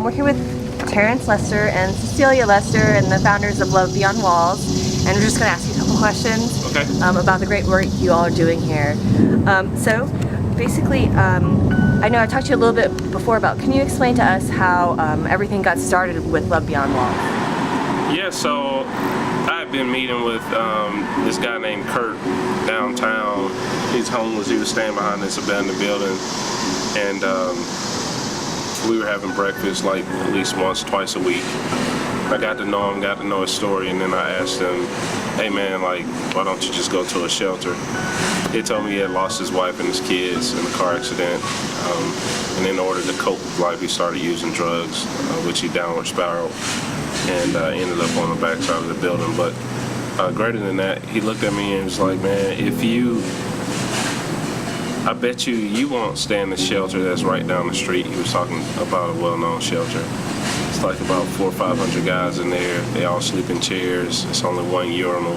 We're here with Terrence Lester and Cecilia Lester, and the founders of Love Beyond Walls, and we're just going to ask you a couple questions about the great work you all are doing here. So basically, I know I talked to you a little bit before about, can you explain to us how everything got started with Love Beyond Walls? Yeah, so I've been meeting with this guy named Kurt downtown. He's homeless. He was staying behind this abandoned building, and we were having breakfast like at least once, twice a week. I got to know him, got to know his story, and then I asked him, hey man, like, why don't you just go to a shelter? He told me he had lost his wife and his kids in a car accident, and in order to cope with life, he started using drugs, which he downward spiraled, and ended up on the backside of the building. But greater than that, he looked at me and was like, man, I bet you won't stay in the shelter that's right down the street. He was talking about a well-known shelter. It's like about 400 or 500 guys in there. They all sleep in chairs. It's only one urinal,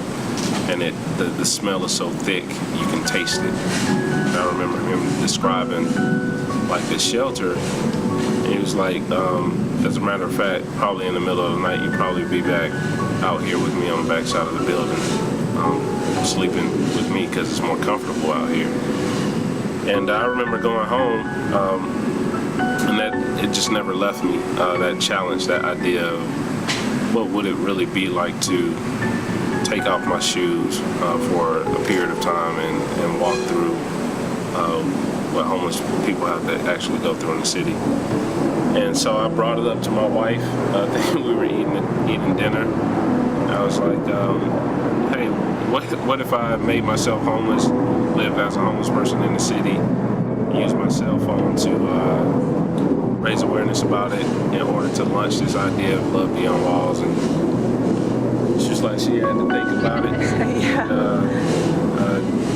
and the smell is so thick you can taste it. And I remember him describing like this shelter, and he was like, as a matter of fact, probably in the middle of the night, you'd probably be back out here with me on the backside of the building, sleeping with me because it's more comfortable out here. And I remember going home, and that it just never left me, that challenge, that idea of what would it really be like to take off my shoes for a period of time and walk through what homeless people have to actually go through in the city. And so I brought it up to my wife. I think we were eating dinner. I was like, hey, what if I made myself homeless, lived as a homeless person in the city, used my cell phone to raise awareness about it in order to launch this idea of Love Beyond Walls? And she was like, she had to think about it.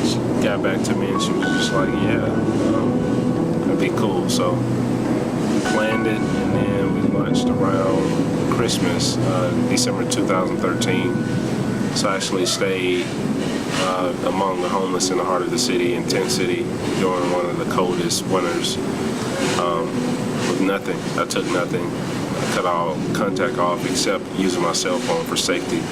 She got back to me and she was just like, yeah, that'd be cool. So we planned it, and then we launched around Christmas, December 2013. So I actually stayed among the homeless in the heart of the city, in Tent City, during one of the coldest winters with nothing. I took nothing. I cut all contact off except using my cell phone for safety.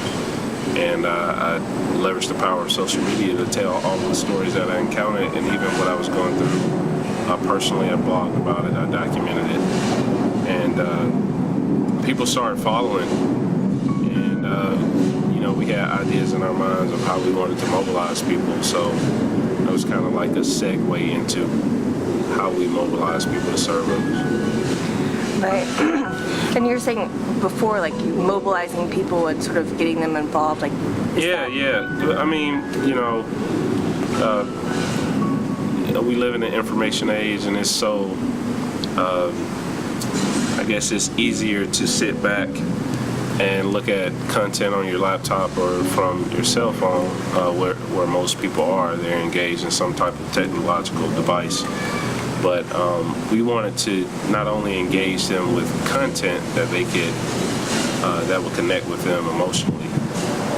And I leveraged the power of social media to tell all the stories that I encountered, and even what I was going through. Personally, I blogged about it, I documented it. And people started following. And we had ideas in our minds of how we wanted to mobilize people, so it was kind of like a segue into how we mobilize people to serve others. Right. And you're saying before, like, mobilizing people and sort of getting them involved, like... Yeah. I mean, we live in an information age, and it's so, I guess it's easier to sit back and look at content on your laptop or from your cell phone, where most people are. They're engaged in some type of technological device. But we wanted to not only engage them with content that they could, that would connect with them emotionally,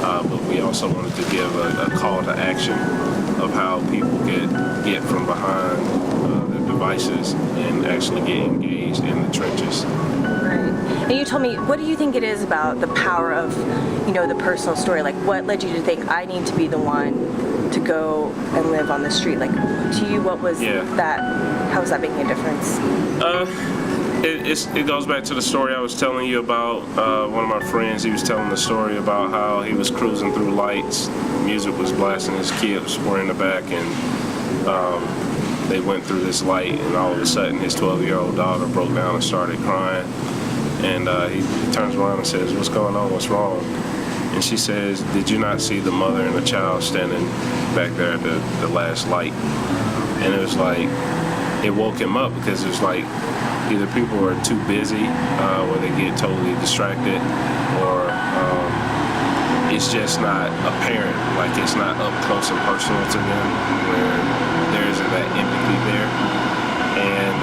but we also wanted to give a call to action of how people could get from behind their devices and actually get engaged in the trenches. And you told me, what do you think it is about the power of, the personal story? Like, what led you to think, I need to be the one to go and live on the street? Like, to you, what was that? How was that making a difference? It goes back to the story I was telling you about. One of my friends, he was telling the story about how he was cruising through lights. Music was blasting, his kids were in the back, and they went through this light, and all of a sudden his 12-year-old daughter broke down and started crying. And he turns around and says, what's going on, what's wrong? And she says, did you not see the mother and the child standing back there at the last light? And it was like, it woke him up, because it was like, either people are too busy, where they get totally distracted, or it's just not apparent, like it's not up close and personal to them, where there isn't that empathy there. And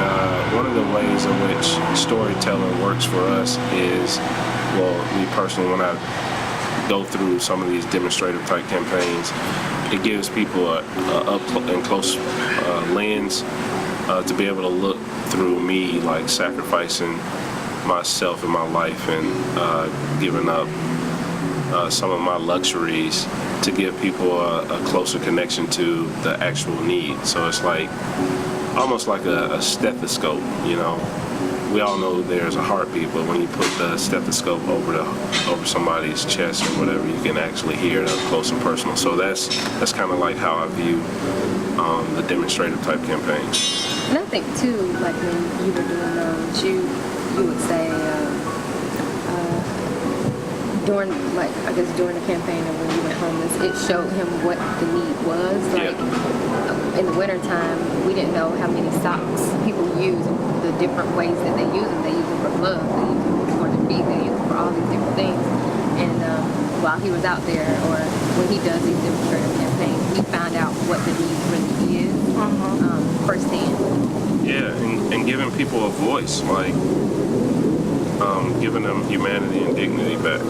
one of the ways in which storytelling works for us is, well, me personally, when I go through some of these demonstrative type campaigns, it gives people a up and close lens to be able to look through me, like sacrificing myself and my life and giving up some of my luxuries to give people a closer connection to the actual need. So it's like almost like a stethoscope, you know. We all know there's a heartbeat, but when you put the stethoscope over somebody's chest or whatever, you can actually hear it up close and personal. So that's kind of like how I view the demonstrative type campaign. And I think too, like when you were doing those, you would say during the campaign and when you went homeless, it showed him what the need was. Like in the wintertime, we didn't know how many socks people use, the different ways that they use them. They use them for gloves, they use them for their feet, they use them for all these different things. And while he was out there, or when he does these demonstrative campaigns, we found out what the need really is firsthand. Yeah, and giving people a voice, like giving them humanity and dignity back.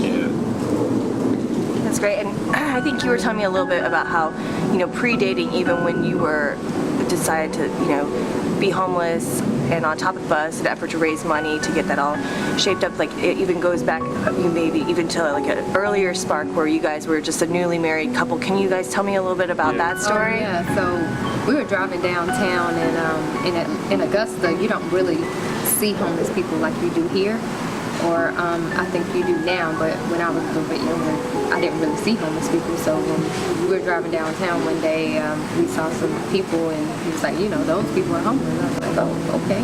Yeah. That's great. And I think you were telling me a little bit about how, you know, predating even when you were decided to, you know, be homeless and on top of us, an effort to raise money to get that all shaped up. Like it even goes back maybe even to like an earlier spark where you guys were just a newly married couple. Can you guys tell me a little bit about that story? Oh, yeah. So we were driving downtown and in Augusta, you don't really see homeless people like you do here. Or I think you do now, but when I was a little bit younger, I didn't really see homeless people. So when we were driving downtown one day, we saw some people, and he was like, you know, those people are homeless. I was like, oh, okay.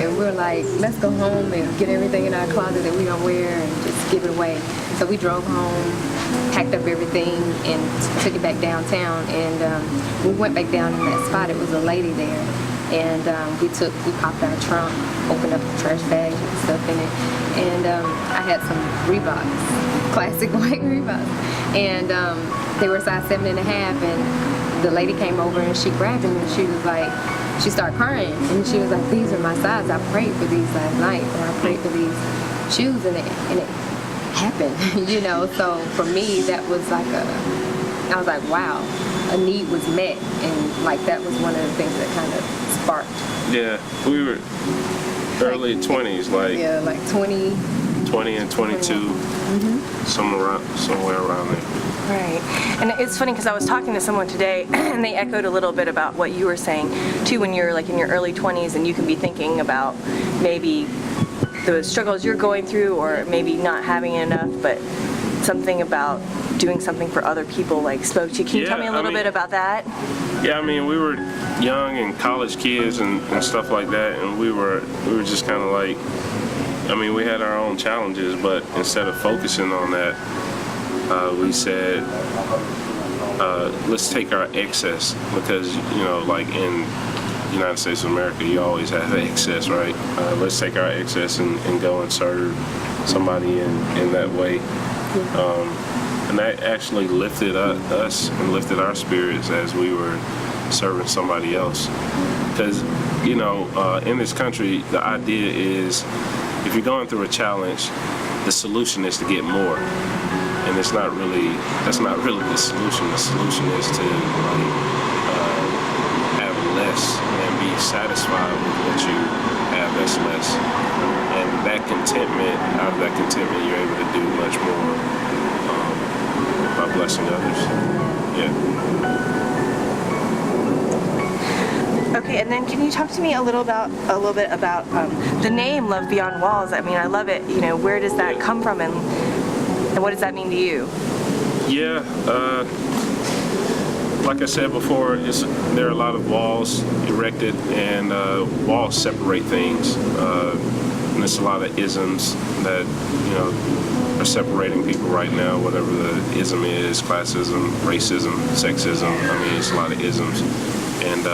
And we were like, let's go home and get everything in our closet that we don't wear and just give it away. So we drove home, packed up everything, and took it back downtown. And we went back down in that spot. It was a lady there. And we popped our trunk, opened up the trash bag with stuff in it, and I had some Reeboks, classic white Reeboks, and they were size 7.5, and the lady came over and she grabbed them and she was like, she started crying, and she was like, these are my size, I prayed for these last night, or I prayed for these shoes, and it happened, you know. So for me, that was like I was like, wow, a need was met, and like that was one of the things that kind of sparked. Yeah, we were early 20s, like yeah, like 20 and 22, somewhere around there. Right. And it's funny because I was talking to someone today and they echoed a little bit about what you were saying too, when you're like in your early 20s and you can be thinking about maybe the struggles you're going through or maybe not having enough, but something about doing something for other people like spoke to you. Can you tell me a little bit about that? Yeah, I mean, we were young and college kids and stuff like that, and we were just kind of like, I mean, we had our own challenges, but instead of focusing on that, we said, let's take our excess, because, you know, like in the United States of America, you always have excess, right? Let's take our excess and go and serve somebody in that way. And that actually lifted us and lifted our spirits as we were serving somebody else. Because, you know, in this country, the idea is if you're going through a challenge, the solution is to get more. And that's not really the solution. The solution is to have less and be satisfied with what you have that's less. And that contentment, out of that contentment, you're able to do much more by blessing others. Yeah. Okay, and then can you talk to me a little bit about the name Love Beyond Walls? I mean, I love it. You know, where does that come from, and what does that mean to you? Yeah, like I said before, there are a lot of walls erected, and walls separate things. And there's a lot of isms that, you know, are separating people right now, whatever the ism is, classism, racism, sexism. I mean, it's a lot of isms. And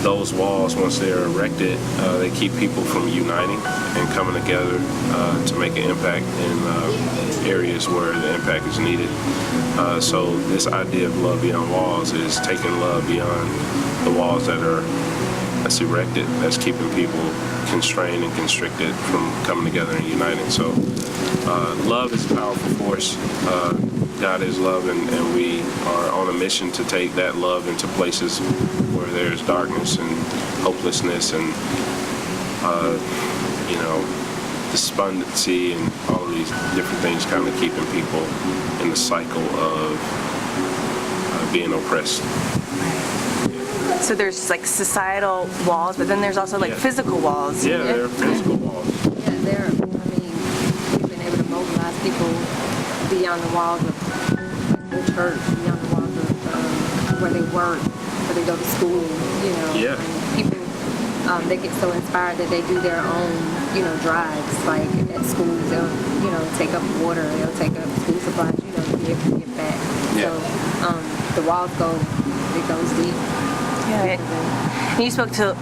those walls, once they're erected, they keep people from uniting and coming together to make an impact in areas where the impact is needed. So this idea of love beyond walls is taking love beyond the walls that's erected, that's keeping people constrained and constricted from coming together and uniting. So love is a powerful force. God is love, and we are on a mission to take that love into places where there's darkness and hopelessness and you know, despondency and all of these different things kind of keeping people in the cycle of being oppressed. So there's like societal walls, but then there's also like Yeah. physical walls. Yeah, there are physical walls. Yeah, we've been able to mobilize people beyond the walls of the church, beyond the walls of where they work, where they go to school, you know. Yeah. And people, they get so inspired that they do their own, you know, drives. Like at schools, they'll, you know, take up water, they'll take up school supplies, you know, to be able to get back. Yeah. So the walls it goes deep. Yeah. And you spoke to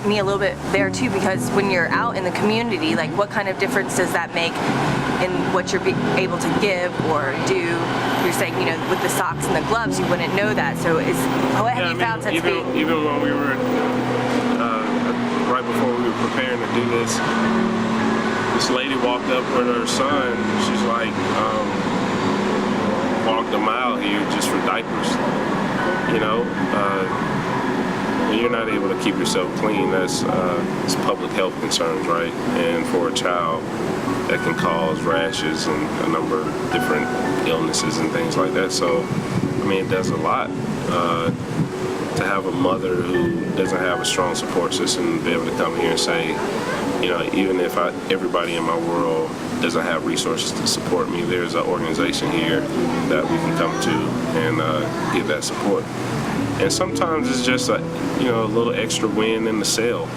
me a little bit there too, because when you're out in the community, like what kind of difference does that make in what you're able to give or do? You're saying, you know, with the socks and the gloves, you wouldn't know that. So what have you found since even when we were right before we were preparing to do this lady walked up with her son. She's like, walked a mile here just for diapers. You know, when you're not able to keep yourself clean, that's it's public health concerns, right? And for a child, that can cause rashes and a number of different illnesses and things like that. So, I mean, it does a lot to have a mother who doesn't have a strong support system to be able to come here and say, you know, even if everybody in my world doesn't have resources to support me, there's an organization here that we can come to and get that support. And sometimes it's just a little extra wind in the sail.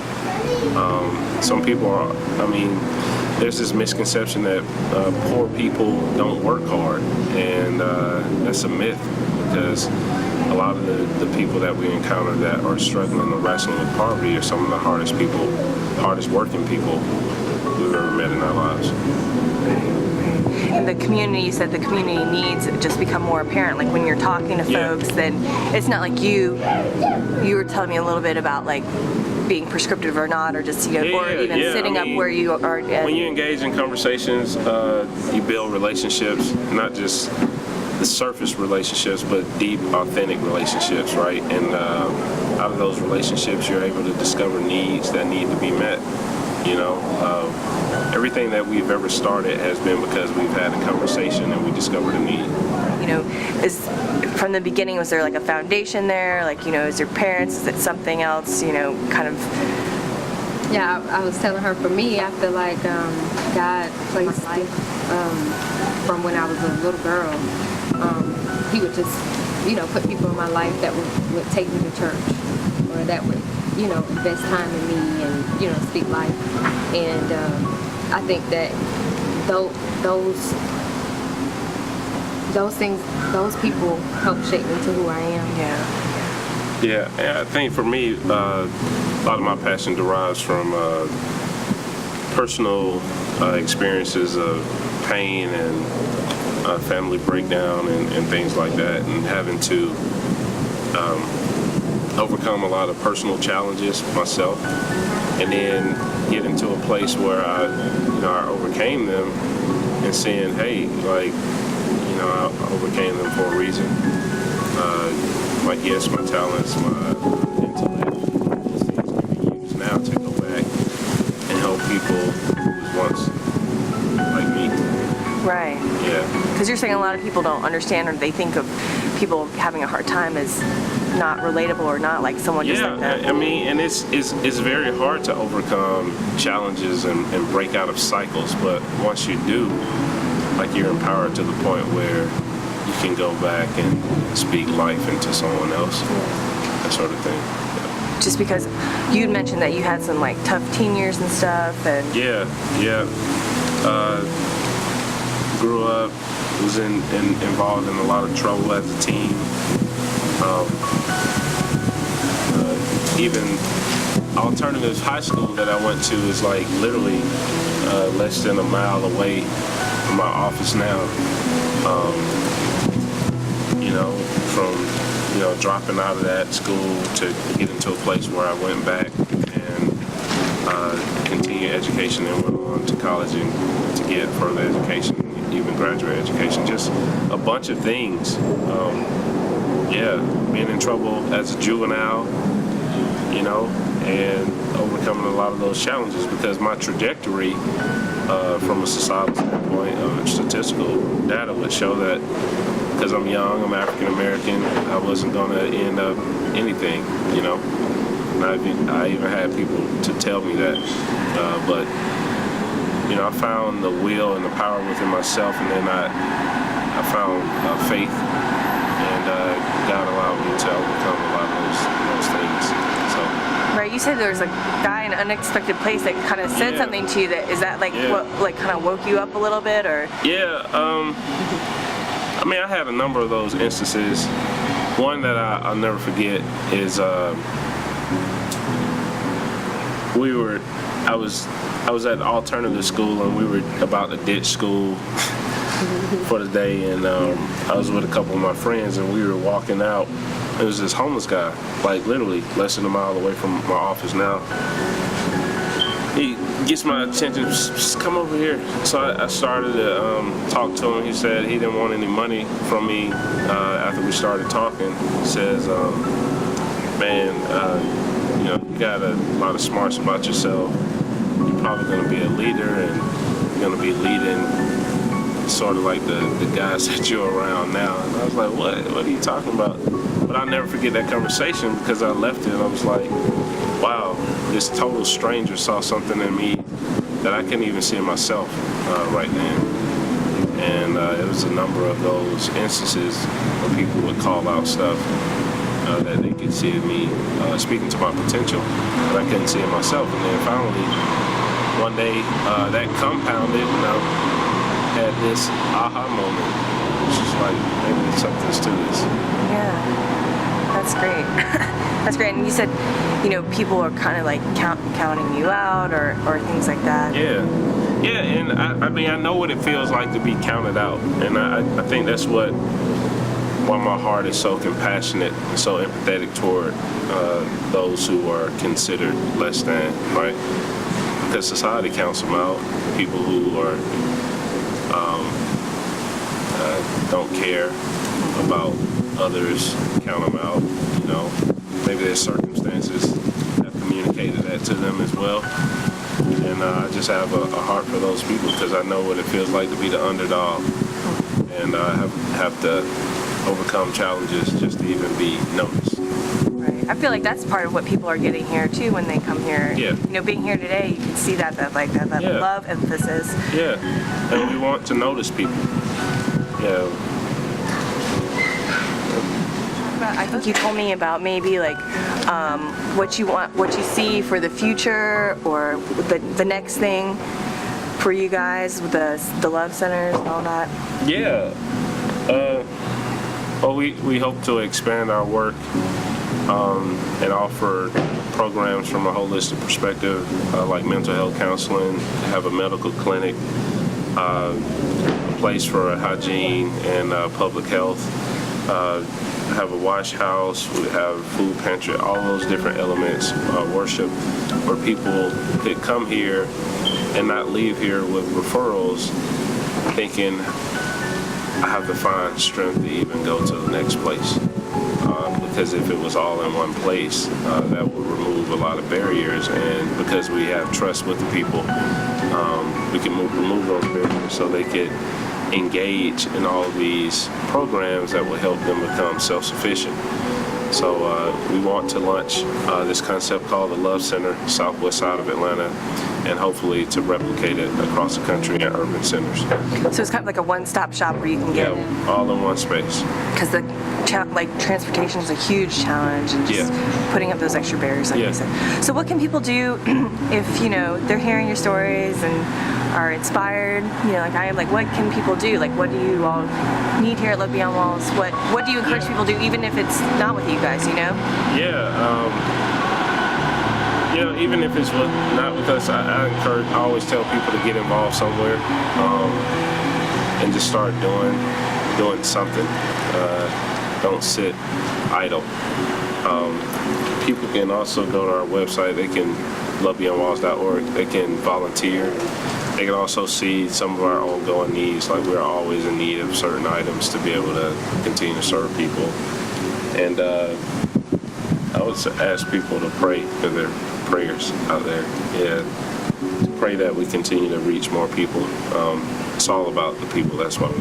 Some people are, there's this misconception that poor people don't work hard, and that's a myth, because a lot of the people that we encounter that are struggling or wrestling with poverty are some of the hardest working people we've ever met in our lives. And the community, you said the community needs just become more apparent. Like when you're talking to folks, then it's not like you were telling me a little bit about like being prescriptive or not, or just sitting up where you are. When you engage in conversations, you build relationships, not just the surface relationships, but deep, authentic relationships, right? And out of those relationships, you're able to discover needs that need to be met. You know, everything that we've ever started has been because we've had a conversation and we discovered a need. You know, from the beginning, was there like a foundation there? Like, you know, is your parents, is it something else, you know, kind of? Yeah, I was telling her, for me, I feel like God placed life from when I was a little girl. He would just, you know, put people in my life that would take me to church, or that would, you know, invest time in me and, you know, speak life. And I think that those things, those people help shape me to who I am. Yeah, and I think for me, a lot of my passion derives from personal experiences of pain and family breakdown and things like that, and having to overcome a lot of personal challenges myself, and then get into a place where I overcame them, and saying, hey, like, you know, I overcame them for a reason. My gifts, my talents, my intellect, these things can be used now to go back and help people who was once like me. Right. Yeah. Because you're saying a lot of people don't understand, or they think of people having a hard time as not relatable or not like someone just like that. I mean, and it's very hard to overcome challenges and break out of cycles, but once you do, like, you're empowered to the point where you can go back and speak life into someone else, that sort of thing. Yeah. Just because you'd mentioned that you had some like tough teen years and stuff, and grew up, was involved in a lot of trouble as a teen. Even alternative high school that I went to is like literally less than a mile away from my office now. From dropping out of that school to get into a place where I went back and continued education, and went on to college and to get further education, even graduate education, just a bunch of things. Being in trouble as a juvenile, you know, and overcoming a lot of those challenges, because my trajectory from a societal standpoint of statistical data would show that because I'm young, I'm African American, I wasn't going to end up anything, you know. And I even had people to tell me that, but you know, I found the will and the power within myself, and then I found faith, and God allowed me to overcome a lot of those things. So. Right, you said there was a guy in an unexpected place that kind of said something to you. Is that like what like kind of woke you up a little bit, or? Yeah, I mean, I had a number of those instances. One that I'll never forget is I was at alternative school, and we were about to ditch school for the day, and I was with a couple of my friends, and we were walking out. It was this homeless guy, like literally less than a mile away from my office now. He gets my attention, just come over here. So I started to talk to him. He said he didn't want any money from me after we started talking. He says, man, you know, you got a lot of smarts about yourself. You're probably going to be a leader, and you're going to be leading sort of like the guys that you're around now. And I was like, what are you talking about? But I'll never forget that conversation, because I left it and I was like, wow, this total stranger saw something in me that I couldn't even see in myself right then. And it was a number of those instances where people would call out stuff that they could see in me, speaking to my potential that I couldn't see in myself. And then finally, one day, that compounded, and I had this aha moment. It's just like, maybe something's to this. Yeah. That's great. That's great. And you said, you know, people are kind of like counting you out or things like that. Yeah. Yeah, and I mean, I know what it feels like to be counted out. And I think that's why my heart is so compassionate, so empathetic toward those who are considered less than, right? Because society counts them out. People who are don't care about others count them out, you know. Maybe their circumstances have communicated that to them as well. And I just have a heart for those people, because I know what it feels like to be the underdog, and I have to overcome challenges just to even be noticed. Right. I feel like that's part of what people are getting here too when they come here. Yeah. You know, being here today, you can see that love emphasis. Yeah. And we want to notice people. Yeah. I think you told me about maybe like what you see for the future, or the next thing for you guys with the love centers and all that. Yeah. Well, we hope to expand our work and offer programs from a holistic perspective, like mental health counseling, have a medical clinic, a place for hygiene and public health. Have a wash house, we have food pantry, all those different elements, worship, where people could come here and not leave here with referrals thinking, I have to find strength to even go to the next place. Because if it was all in one place, that would remove a lot of barriers, and because we have trust with the people, we can remove those barriers so they could engage in all of these programs that will help them become self-sufficient. So we want to launch this concept called the Love Center, southwest side of Atlanta, and hopefully to replicate it across the country in urban centers. So it's kind of like a one-stop shop where you can get all in one space. Because transportation is a huge challenge, and just putting up those extra barriers, like you said. So what can people do if, you know, they're hearing your stories and are inspired? You know, like I am. Like, what can people do? Like, what do you all need here at Love Beyond Walls? What do you encourage people to do, even if it's not with you guys? You know? You know, even if it's not with us, I always tell people to get involved somewhere and just start doing something. Don't sit idle. People can also go to our website. They can lovebeyondwalls.org. They can volunteer. They can also see some of our ongoing needs. Like, we're always in need of certain items to be able to continue to serve people. And I was to ask people to pray for their prayers out there, and to pray that we continue to reach more people. It's all about the people. That's why